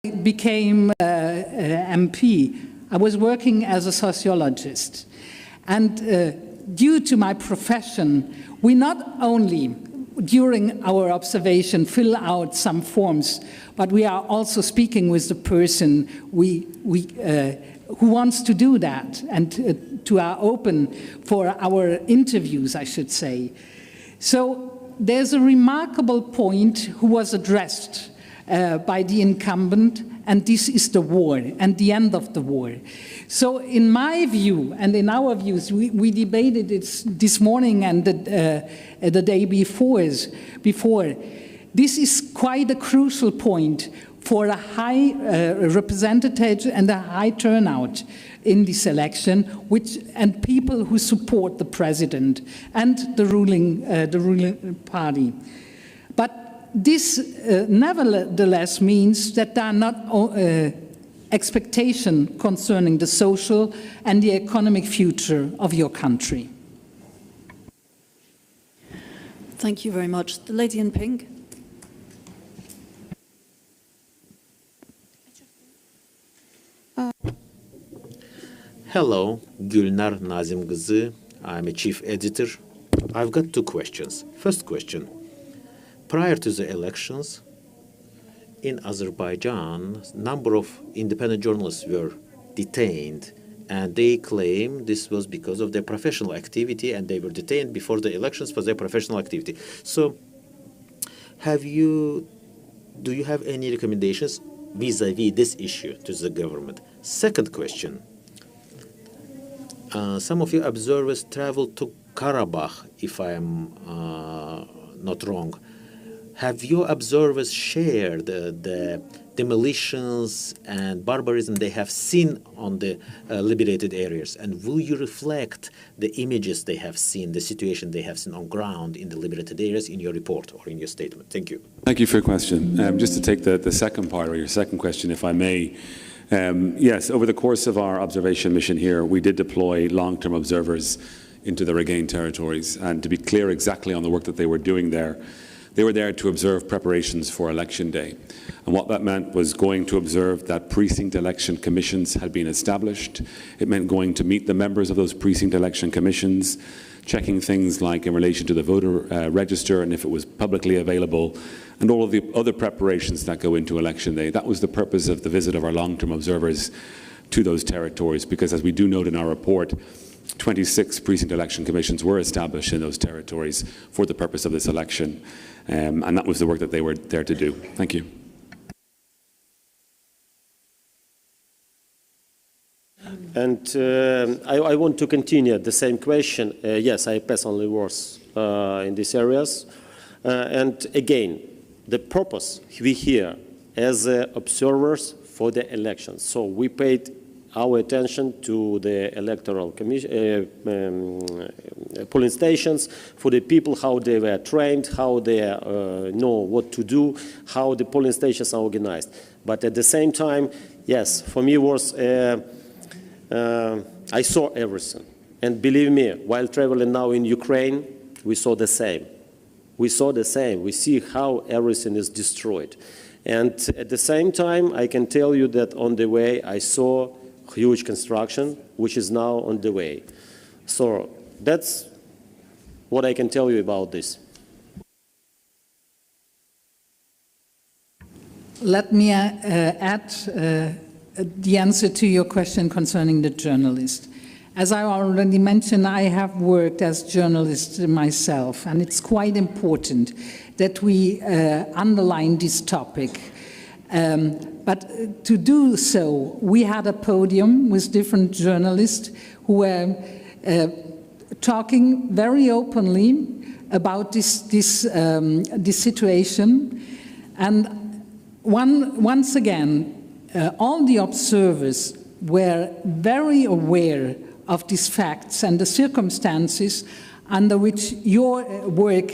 became MP, I was working as a sociologist. And due to my profession, we not only, during our observation, fill out some forms, but we are also speaking with the person who wants to do that, and to are open for our interviews, I should say. So there's a remarkable point who was addressed by the incumbent, and this is the war and the end of the war. So in my view, and in our views, we debated it this morning and the day before, this is quite a crucial point for a high representative and a high turnout in this election, and people who support the president and the ruling party. But this nevertheless means that there are not expectations concerning the social and the economic future of your country. Thank you very much. The lady in pink. Hello, Gülnar Nazim Kızı. I'm a chief editor. I've got two questions. First question. Prior to the elections, in Azerbaijan, a number of independent journalists were detained, and they claim this was because of their professional activity, and they were detained before the elections for their professional activity. So, do you have any recommendations vis-a-vis this issue to the government? Second question. Some of your observers traveled to Karabakh, if I am not wrong. Have your observers shared the demolitions and barbarism they have seen on the liberated areas? And will you reflect the images they have seen, the situation they have seen on ground in the liberated areas in your report or in your statement? Thank you. Thank you for your question. Just to take the second part, or your second question, if I may. Yes, over the course of our observation mission here, we did deploy long-term observers into the regained territories. And to be clear exactly on the work that they were doing there, they were there to observe preparations for election day. And what that meant was going to observe that precinct election commissions had been established. It meant going to meet the members of those precinct election commissions, checking things like in relation to the voter register and if it was publicly available, and all of the other preparations that go into election day. That was the purpose of the visit of our long-term observers to those territories, because as we do note in our report, 26 precinct election commissions were established in those territories for the purpose of this election. And that was the work that they were there to do. Thank you. And I want to continue the same question. Yes, I personally was in these areas. And again, the purpose we here as observers for the elections. So we paid our attention to the electoral polling stations, for the people, how they were trained, how they know what to do, how the polling stations are organized. But at the same time, yes, for me was, I saw everything. And believe me, while traveling now in Ukraine, we saw the same. We saw the same. We see how everything is destroyed. And at the same time, I can tell you that on the way, I saw huge construction, which is now on the way. So that's what I can tell you about this. Let me add the answer to your question concerning the journalist. As I already mentioned, I have worked as journalist myself, and it's quite important that we underline this topic. But to do so, we had a podium with different journalists who were talking very openly about this situation. And once again, all the observers were very aware of these facts and the circumstances under which your work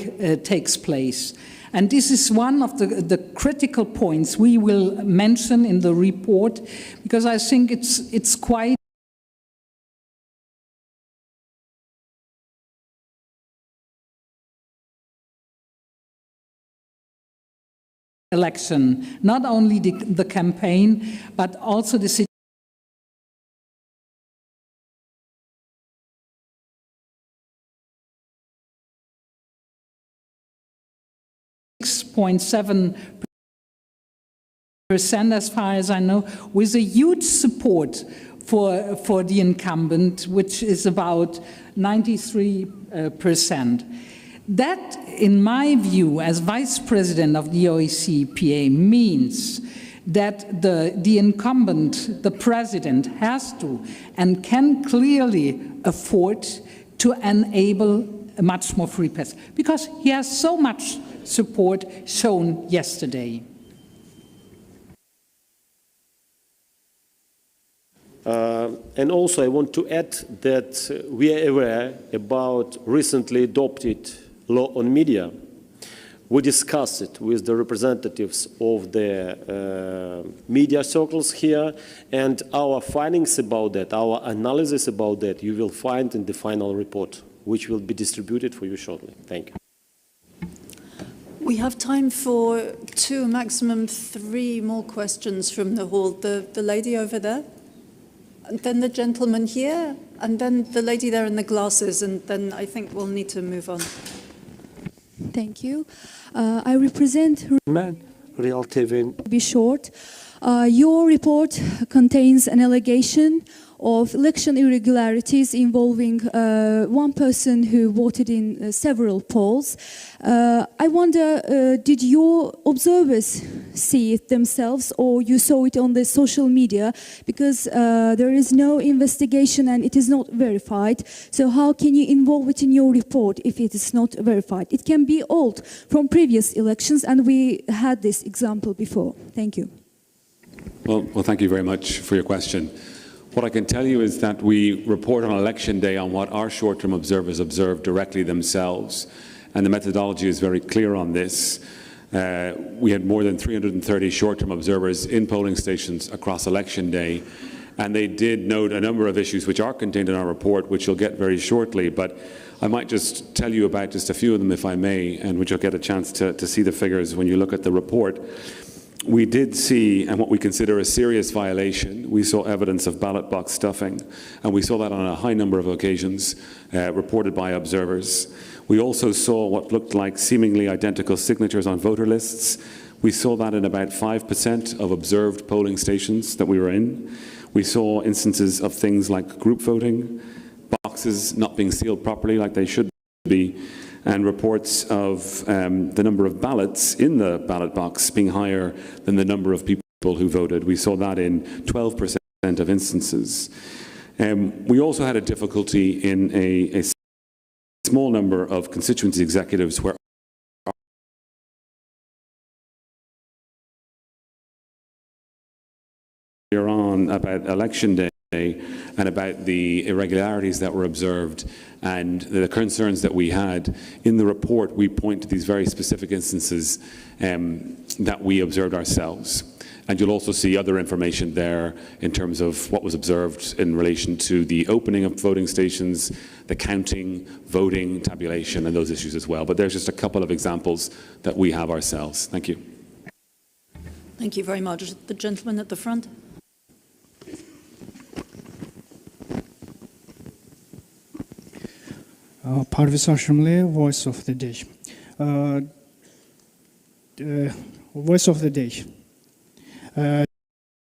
takes place. And this is one of the critical points we will mention in the report, because I think it's quite election, not only the campaign, but also the situation. 6.7% as far as I know, with a huge support for the incumbent, which is about 93%. That, in my view, as Vice President of the OECPA, means that the incumbent, the President, has to and can clearly afford to enable a much more free press, because he has so much support shown yesterday. And also I want to add that we are aware about recently adopted law on media. We discussed it with the representatives of the media circles here, and our findings about that, our analysis about that, you will find in the final report, which will be distributed for you shortly. Thank you. We have time for 2, maximum 3 more questions from the hall. The lady over there, and then the gentleman here, and then the lady there in the glasses, and then I think we'll need to move on. Thank you. I represent Real TV. Be short. Your report contains an allegation of election irregularities involving one person who voted in several polls. I wonder, did your observers see it themselves, or you saw it on the social media? Because there is no investigation and it is not verified. So how can you involve it in your report if it is not verified? It can be old from previous elections, and we had this example before. Thank you. Well, thank you very much for your question. What I can tell you is that we report on election day on what our short-term observers observe directly themselves, and the methodology is very clear on this. We had more than 330 short-term observers in polling stations across election day, and they did note a number of issues which are contained in our report, which you'll get very shortly, but I might just tell you about just a few of them, if I may, and which you'll get a chance to see the figures when you look at the report. We did see, and what we consider a serious violation, we saw evidence of ballot box stuffing, and we saw that on a high number of occasions reported by observers. We also saw what looked like seemingly identical signatures on voter lists. We saw that in about 5% of observed polling stations that we were in. We saw instances of things like group voting, boxes not being sealed properly like they should be, and reports of the number of ballots in the ballot box being higher than the number of people who voted. We saw that in 12% of instances. We also had a difficulty in a small number of constituency executives where earlier on about election day and about the irregularities that were observed and the concerns that we had. In the report, we point to these very specific instances that we observed ourselves. And you'll also see other information there in terms of what was observed in relation to the opening of voting stations, the counting, voting, tabulation, and those issues as well. But there's just a couple of examples that we have ourselves. Thank you. Thank you very much. The gentleman at the front. Parviz Ashimli, Voice of the Day. Voice of the Day.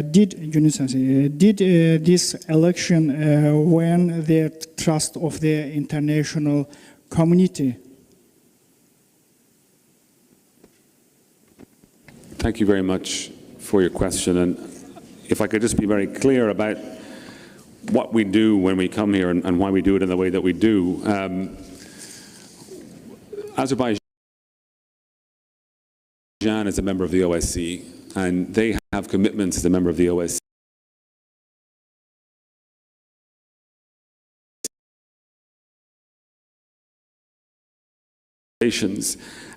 Did this election win the trust of the international community? Thank you very much for your question. And if I could just be very clear about what we do when we come here and why we do it in the way that we do. Azerbaijan is a member of the OSCE, and they have commitments as a member of the OSCE.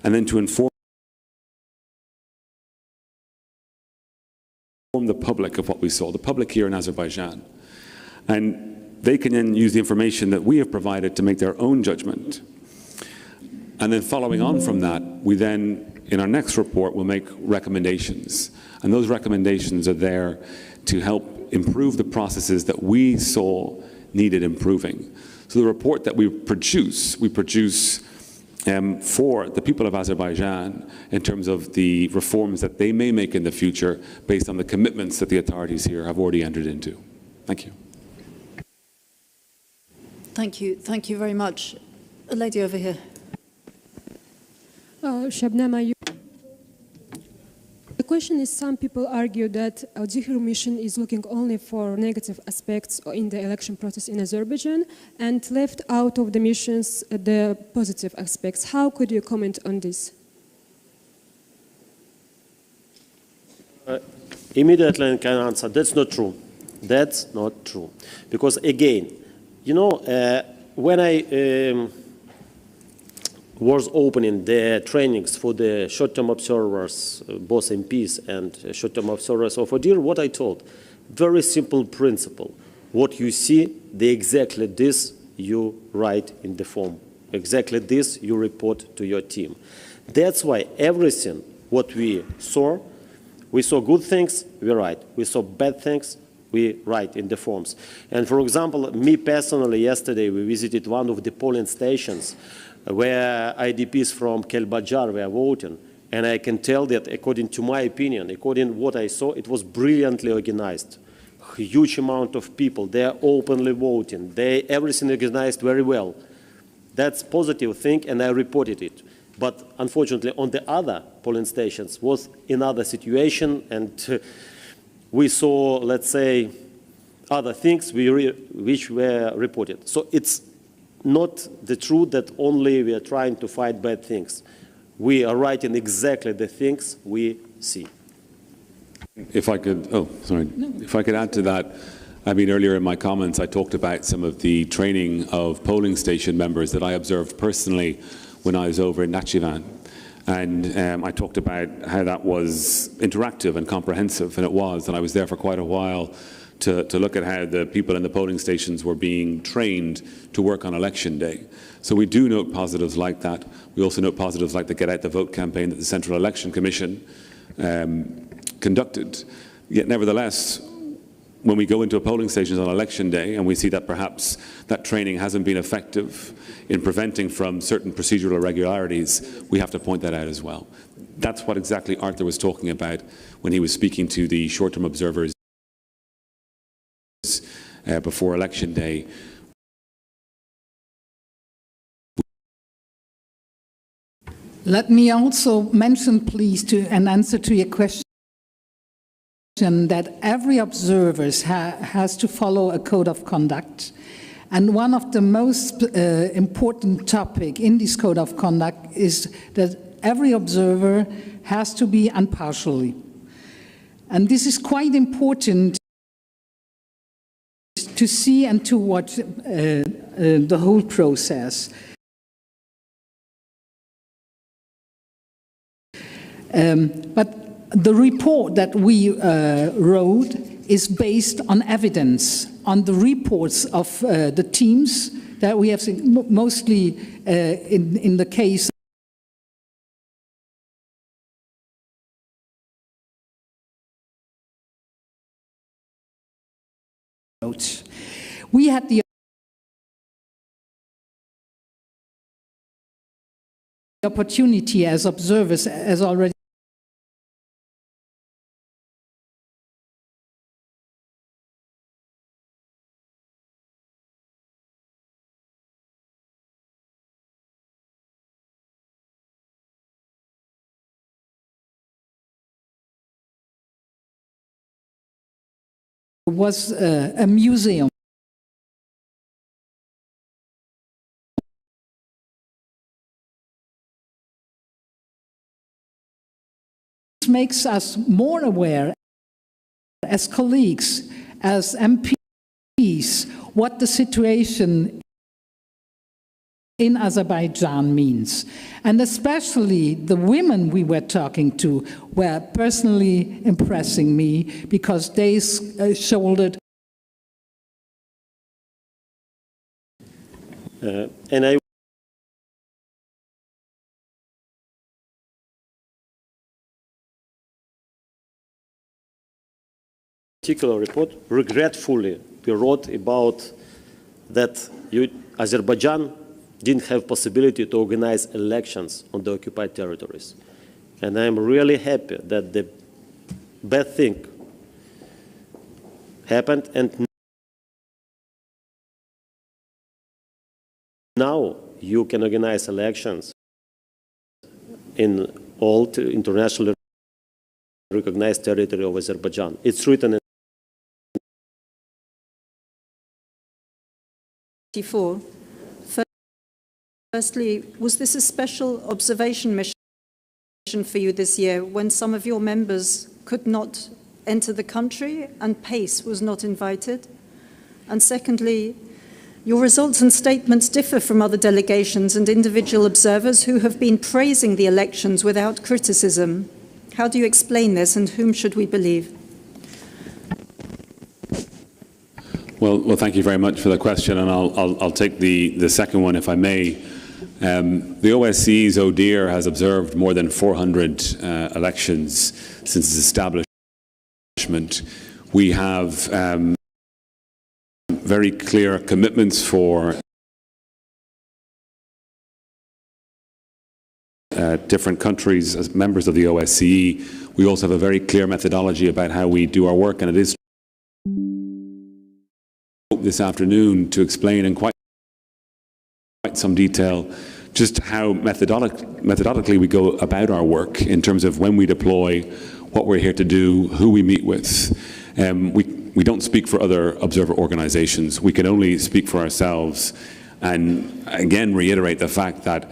And then to inform the public of what we saw, the public here in Azerbaijan. And they can then use the information that we have provided to make their own judgment. And then following on from that, we then in our next report, we'll make recommendations. And those recommendations are there to help improve the processes that we saw needed improving. So the report that we produce for the people of Azerbaijan in terms of the reforms that they may make in the future based on the commitments that the authorities here have already entered into. Thank you. Thank you. Thank you very much. A lady over here. Shabnam, the question is, some people argue that our Zihir mission is looking only for negative aspects in the election process in Azerbaijan and left out of the missions the positive aspects. How could you comment on this? Immediately I can answer, that's not true. That's not true. Because again, you know, when I was opening the trainings for the short-term observers, both MPs and short-term observers of ODIHR, what I told, very simple principle. What you see, exactly this you write in the form. Exactly this you report to your team. That's why everything what we saw good things, we write. We saw bad things, we write in the forms. And for example, me personally, yesterday we visited one of the polling stations where IDPs from Kelbajar were voting. And I can tell that according to my opinion, according to what I saw, it was brilliantly organized. Huge amount of people, they are openly voting. Everything organized very well. That's positive thing, and I reported it. But unfortunately, on the other polling stations was another situation, and we saw, let's say, other things which were reported. So it's not the truth that only we are trying to fight bad things. We are writing exactly the things we see. If I could, if I could add to that, I mean, earlier in my comments, I talked about some of the training of polling station members that I observed personally when I was over in Nakhchivan. And I talked about how that was interactive and comprehensive, and it was. And I was there for quite a while to look at how the people in the polling stations were being trained to work on election day. So we do note positives like that. We also note positives like the Get Out the Vote campaign that the Central Election Commission conducted. Yet nevertheless, when we go into a polling station on election day and we see that perhaps that training hasn't been effective in preventing from certain procedural irregularities, we have to point that out as well. That's what exactly Arthur was talking about when he was speaking to the short-term observers before election day. Let me also mention, please, an answer to your question, that every observer has to follow a code of conduct. And one of the most important topics in this code of conduct is that every observer has to be impartial. And this is quite important to see and to watch the whole process. But the report that we wrote is based on evidence, on the reports of the teams that we have seen, mostly in the case we had the opportunity as observers, as already was a museum. This makes us more aware as colleagues, as MPs, what the situation in Azerbaijan means. And especially the women we were talking to were personally impressing me because they shouldered. And I particular report, regretfully, we wrote about that Azerbaijan didn't have possibility to organize elections on the occupied territories. And I'm really happy that the bad thing happened, and now you can organize elections in all internationally recognized territory of Azerbaijan. It's written in Firstly, was this a special observation mission for you this year when some of your members could not enter the country and PACE was not invited? And secondly, your results and statements differ from other delegations and individual observers who have been praising the elections without criticism. How do you explain this, and whom should we believe? Well, thank you very much for the question, and I'll take the second one, if I may. The OSCE's ODIHR has observed more than 400 elections since its establishment. We have very clear commitments for different countries as members of the OSCE. We also have a very clear methodology about how we do our work, and it is this afternoon to explain in quite some detail just how methodically we go about our work in terms of when we deploy, what we're here to do, who we meet with. We don't speak for other observer organizations. We can only speak for ourselves, and again reiterate the fact that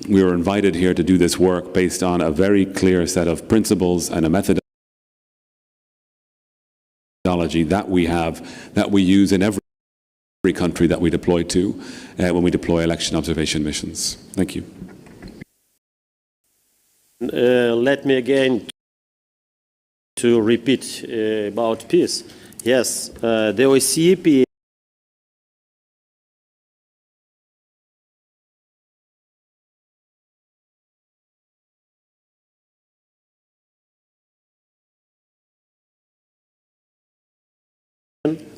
we were invited here to do this work based on a very clear set of principles and a methodology that we have, that we use in every country that we deploy to when we deploy election observation missions. Thank you. Let me again to repeat about peace. Yes, the OSCE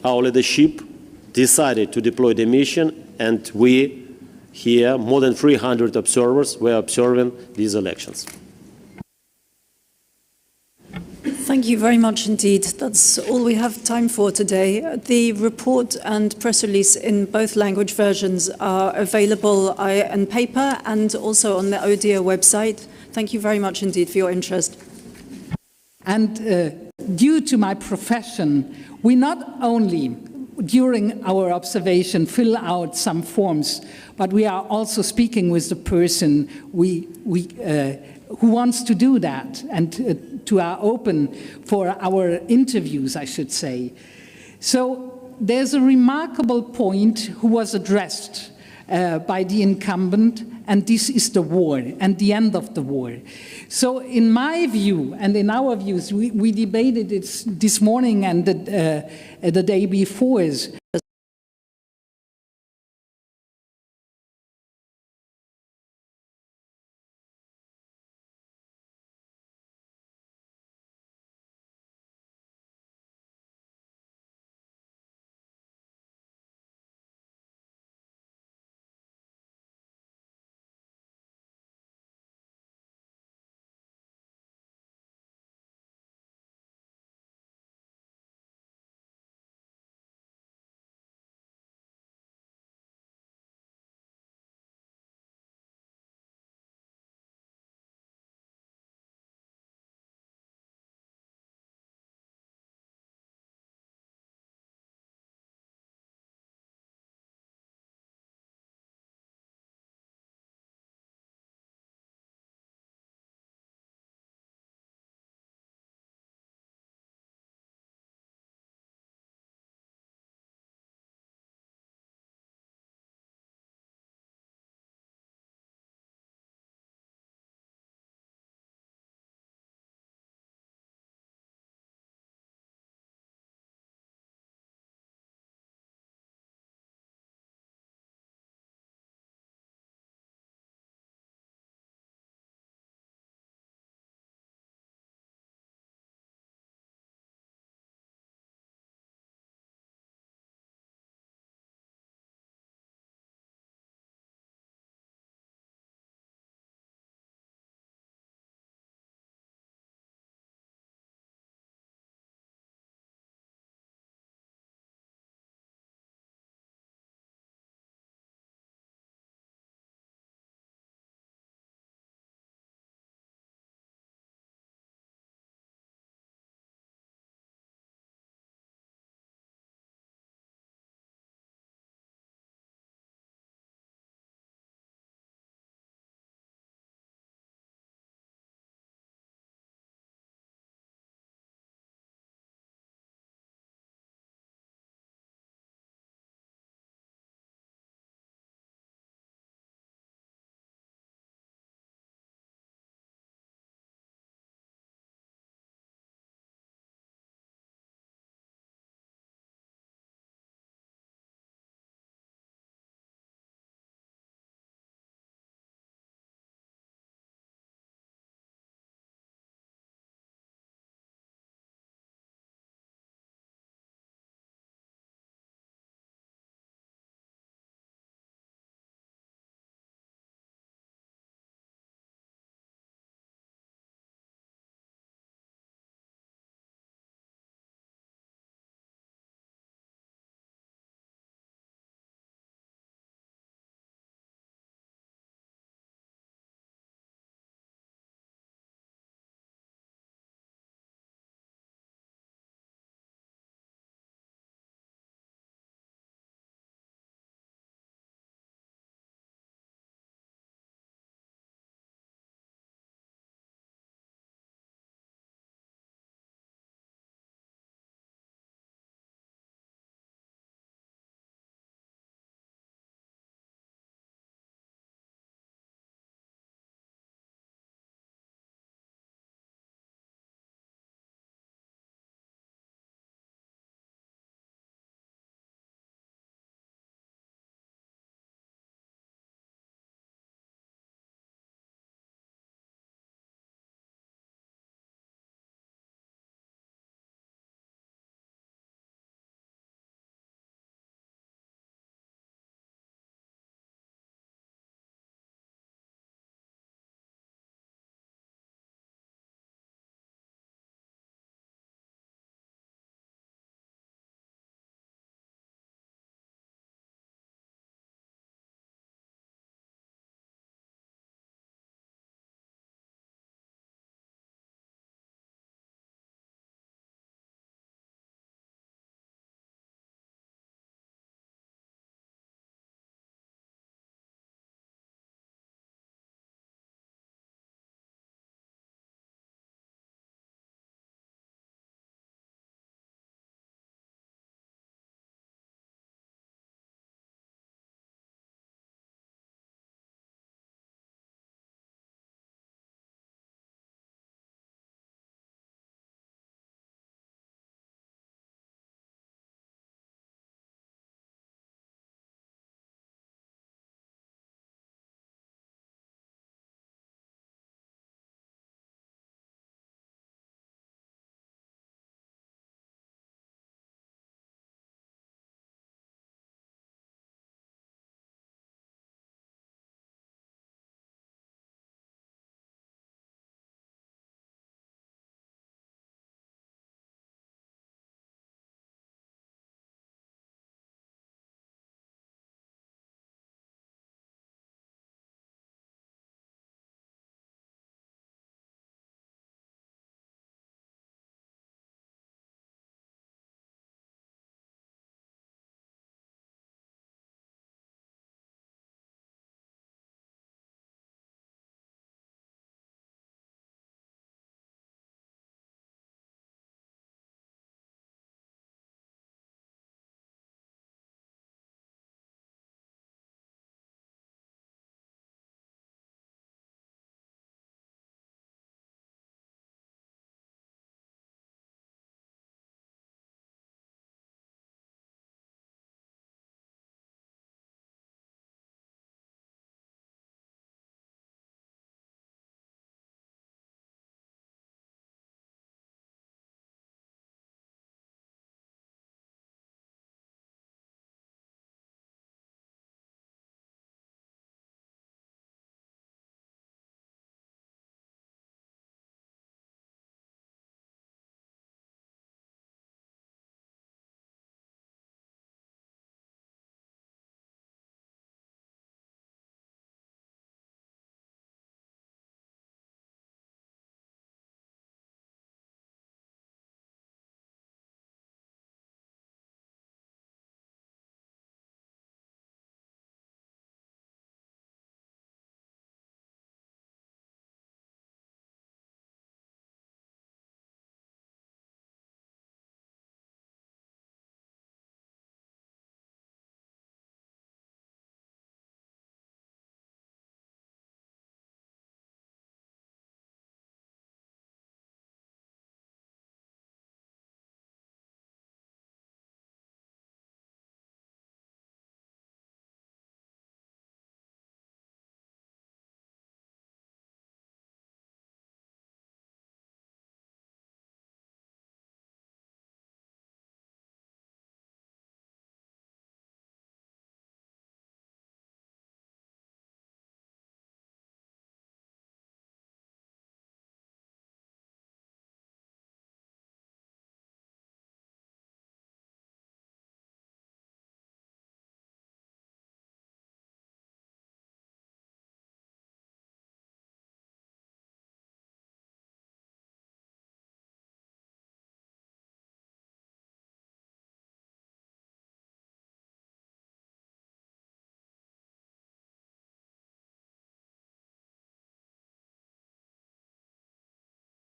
our leadership decided to deploy the mission, and we here, more than 300 observers, were observing these elections. Thank you very much indeed. That's all we have time for today. The report and press release in both language versions are available in paper and also on the ODIHR website. Thank you very much indeed for your interest. And due to my profession, we not only during our observation fill out some forms, but we are also speaking with the person who wants to do that, and to are open for our interviews, I should say. So there's a remarkable point who was addressed by the incumbent, and this is the war and the end of the war. So in my view, and in our views, we debated it this morning and the day before,